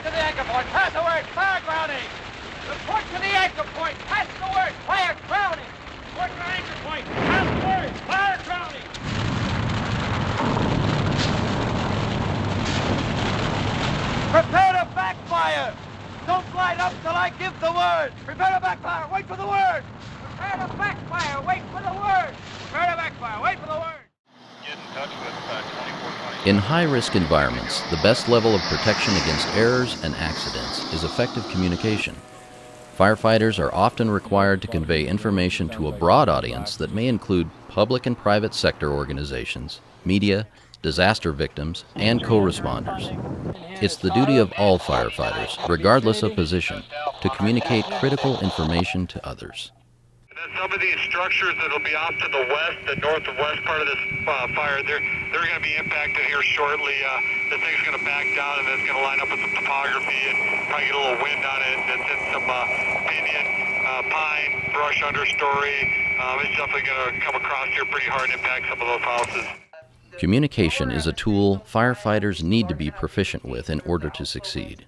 Report to the anchor point. Pass the word. Fire grounding. Report to the anchor point. Pass the word. Fire grounding. Report to the anchor point. Pass the word. Fire grounding. Prepare to backfire. Don't glide up till I give the word. Prepare to backfire. Wait for the word. Prepare to backfire. Wait for the word. Prepare to backfire. Wait for the word. Get in touch with 2420. In high-risk environments, the best level of protection against errors and accidents is effective communication. Firefighters are often required to convey information to a broad audience that may include public and private sector organizations, media, disaster victims, and co-responders. It's the duty of all firefighters, regardless of position, to communicate critical information to others. And then some of these structures that'll be off to the west, the north and west part of this fire, they're going to be impacted here shortly. The thing's going to back down and it's going to line up with some topography and probably get a little wind on it. It's in some pinyon, pine, brush understory. It's definitely going to come across here pretty hard and impact some of those houses. Communication is a tool firefighters need to be proficient with in order to succeed.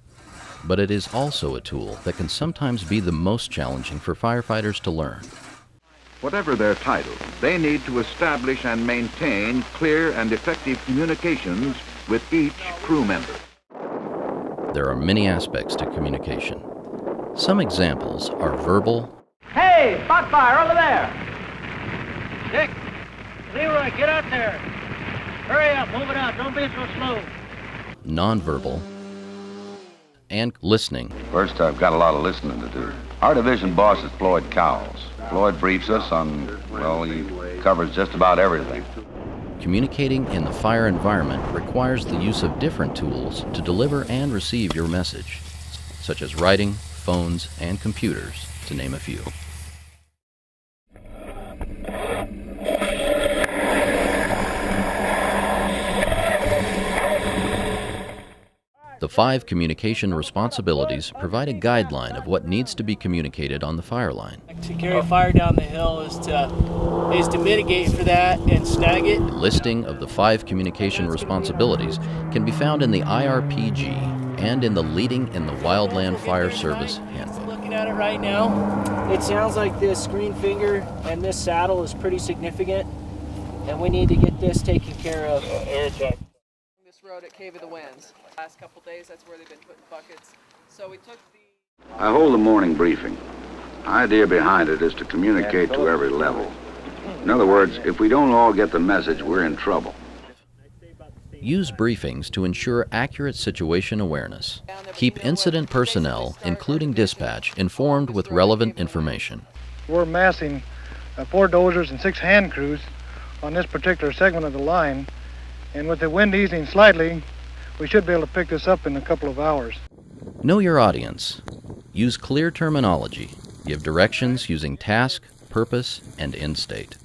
But it is also a tool that can sometimes be the most challenging for firefighters to learn. Whatever their title, they need to establish and maintain clear and effective communications with each crew member. There are many aspects to communication. Some examples are verbal. Hey, spot fire over there. Dick, Leroy, get out there. Hurry up, move it out. Don't be so slow. Nonverbal, and listening. First, I've got a lot of listening to do. Our division boss is Floyd Cowles. Floyd briefs us on, well, he covers just about everything. Communicating in the fire environment requires the use of different tools to deliver and receive your message, such as writing, phones, and computers, to name a few. The 5 communication responsibilities provide a guideline of what needs to be communicated on the fire line. To carry fire down the hill is to mitigate for that and snag it. The listing of the 5 communication responsibilities can be found in the IRPG and in the Leading in the Wildland Fire Service Handbook. Looking at it right now, it sounds like this screen finger and this saddle is pretty significant, and we need to get this taken care of. This road at Cave of the Winds. Last couple days, that's where they've been putting buckets. So we took the... I hold a morning briefing. Idea behind it is to communicate to every level. In other words, if we don't all get the message, we're in trouble. Use briefings to ensure accurate situation awareness. Keep incident personnel, including dispatch, informed with relevant information. We're massing 4 dozers and 6 hand crews on this particular segment of the line, and with the wind easing slightly, we should be able to pick this up in a couple of hours. Know your audience. Use clear terminology. Give directions using task, purpose, and end state.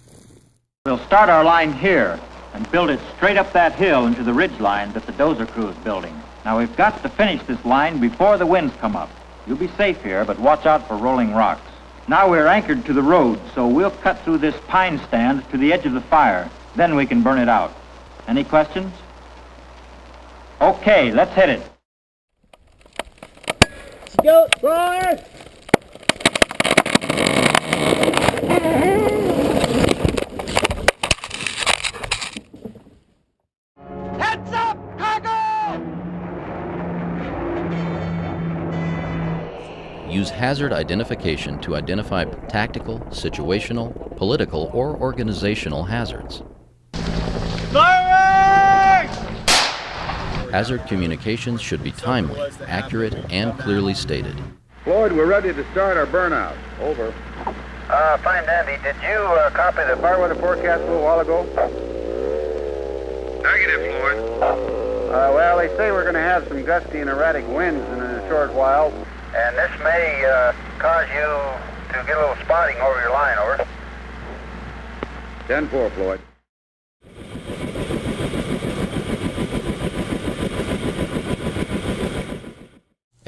We'll start our line here and build it straight up that hill into the ridge line that the dozer crew is building. Now we've got to finish this line before the winds come up. You'll be safe here, but watch out for rolling rocks. Now we're anchored to the road, so we'll cut through this pine stand to the edge of the fire. Then we can burn it out. Any questions? Okay, let's hit it. Go, fire! Heads up, cargo! Use hazard identification to identify tactical, situational, political, or organizational hazards. Hazard communications should be timely, accurate, and clearly stated. Floyd, we're ready to start our burnout. Over. Fine, Dandy. Did you copy the fire weather forecast a little while ago? Negative, Floyd. Well, they say we're going to have some gusty and erratic winds in a short while. And this may cause you to get a little spotting over your line, over. 10-4, Floyd.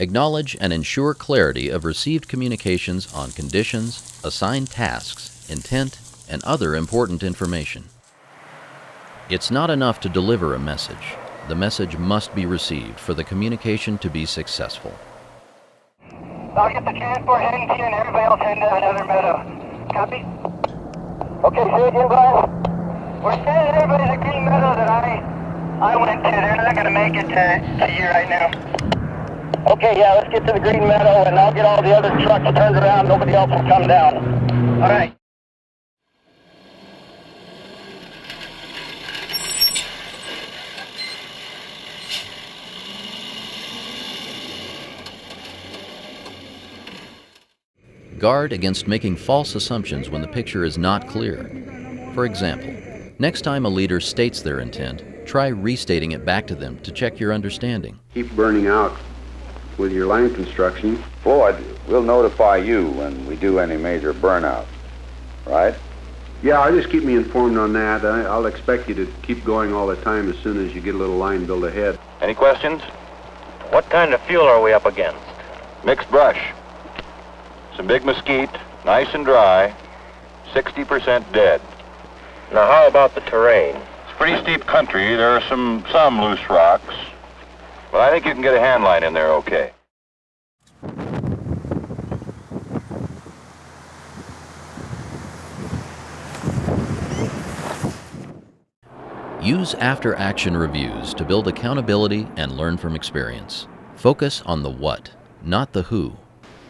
Acknowledge and ensure clarity of received communications on conditions, assigned tasks, intent, and other important information. It's not enough to deliver a message. the message must be received for the communication to be successful. I'll get the transport heading to you and everybody else heading to another meadow. Copy? Okay, say again, Brian. We're sending everybody to the green meadow that I went to. They're not going to make it to you right now. Okay, yeah, let's get to the green meadow and I'll get all the other trucks turned around. Nobody else will come down. All right. Guard against making false assumptions when the picture is not clear. For example, next time a leader states their intent, try restating it back to them to check your understanding. Keep burning out with your line construction. Floyd, we'll notify you when we do any major burnout, right? Yeah, just keep me informed on that. I'll expect you to keep going all the time as soon as you get a little line built ahead. Any questions? What kind of fuel are we up against? Mixed brush. Some big mesquite, nice and dry, 60% dead. Now how about the terrain? It's pretty steep country. There are some loose rocks. But I think you can get a hand line in there okay. Use after-action reviews to build accountability and learn from experience. Focus on the what, not the who.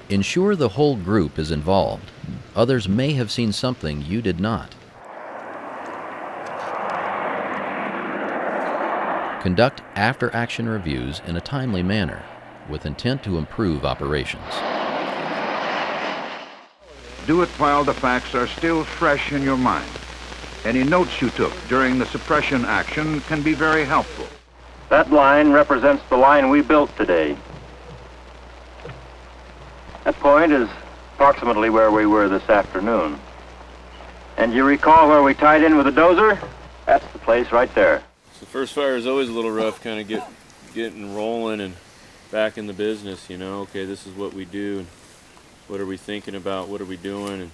Ensure the whole group is involved. Others may have seen something you did not. Conduct after-action reviews in a timely manner, with intent to improve operations. Do it while the facts are still fresh in your mind. Any notes you took during the suppression action can be very helpful. That line represents the line we built today. That point is approximately where we were this afternoon. And you recall where we tied in with the dozer? That's the place right there. The first fire is always a little rough, kind of getting rolling and back in the business, you know. Okay, this is what we do, and what are we thinking about, what are we doing, and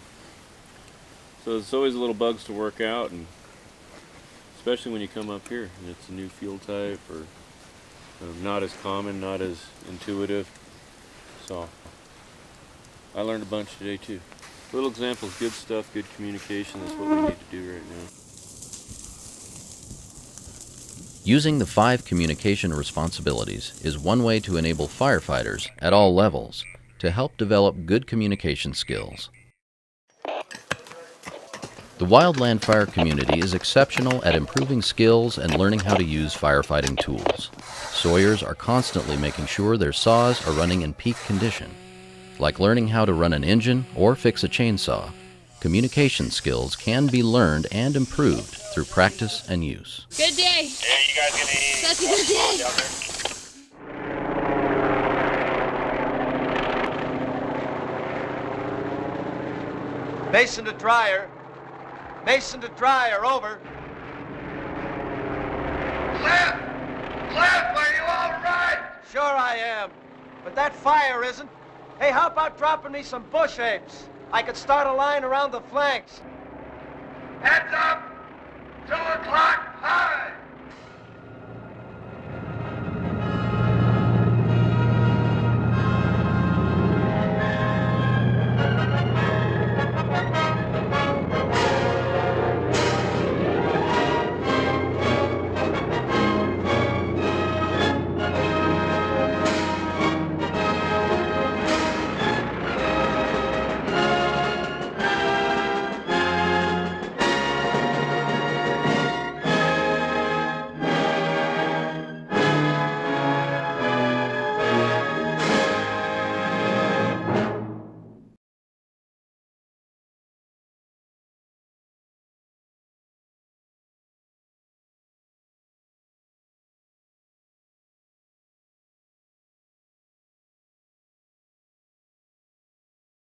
so it's always little bugs to work out, and especially when you come up here and it's a new fuel type or not as common, not as intuitive. So I learned a bunch today too. Little examples, good stuff, good communication. That's what we need to do right now. Using the 5 communication responsibilities is one way to enable firefighters at all levels to help develop good communication skills. The wildland fire community is exceptional at improving skills and learning how to use firefighting tools. Sawyers are constantly making sure their saws are running in peak condition. Like learning how to run an engine or fix a chainsaw, communication skills can be learned and improved through practice and use. Good day. Yeah, you guys get any... That's a good day. Down there? Mason to dryer. Mason to dryer, over. Cliff! Cliff, are you all right? Sure I am, but that fire isn't. Hey, how about dropping me some bush apes? I could start a line around the flanks. Heads up! 2 o'clock, high!